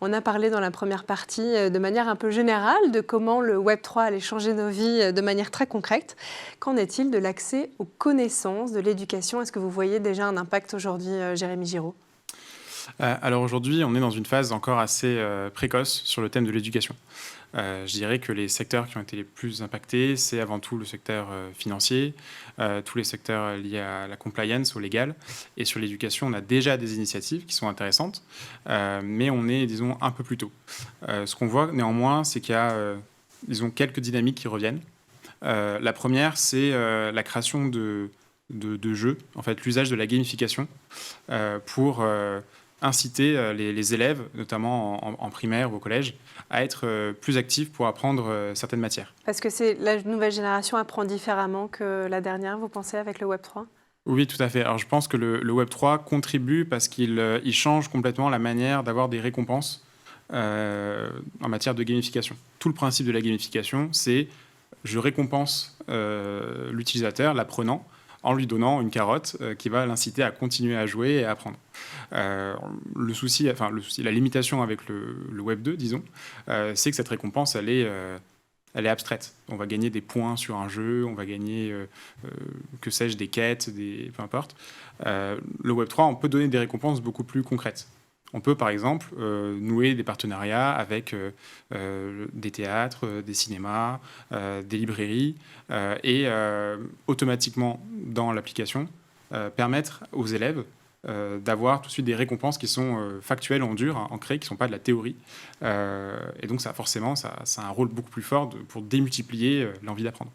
On a parlé dans la première partie de manière un peu générale de comment le Web3 allait changer nos vies de manière très concrète. Qu'en est-il de l'accès aux connaissances, de l'éducation? Est-ce que vous voyez déjà un impact aujourd'hui, Jérémy Giraud? Alors aujourd'hui, on est dans une phase encore assez précoce sur le thème de l'éducation. Je dirais que les secteurs qui ont été les plus impactés, c'est avant tout le secteur financier, tous les secteurs liés à la compliance, au légal. Et sur l'éducation, on a déjà des initiatives qui sont intéressantes, mais on est, disons, un peu plus tôt. Ce qu'on voit néanmoins, c'est qu'il y a, disons, quelques dynamiques qui reviennent. La première, c'est la création de jeux, en fait, l'usage de la gamification pour inciter les élèves, notamment en primaire ou au collège, à être plus actifs pour apprendre certaines matières. Parce que la nouvelle génération apprend différemment que la dernière, vous pensez, avec le Web3? Oui, tout à fait. Alors, je pense que le Web3 contribue parce qu'il change complètement la manière d'avoir des récompenses en matière de gamification. Tout le principe de la gamification, c'est je récompense l'utilisateur, l'apprenant, en lui donnant une carotte qui va l'inciter à continuer à jouer et à apprendre. Le souci, la limitation avec le Web 2, disons, c'est que cette récompense, elle est abstraite. On va gagner des points sur un jeu, on va gagner, que sais-je, des quêtes, peu importe. Le Web 3, on peut donner des récompenses beaucoup plus concrètes. On peut, par exemple, nouer des partenariats avec des théâtres, des cinémas, des librairies, et automatiquement, dans l'application, permettre aux élèves d'avoir tout de suite des récompenses qui sont factuelles, en dur, hein, ancrées, qui ne sont pas de la théorie. Et donc, ça a un rôle beaucoup plus fort pour démultiplier l'envie d'apprendre.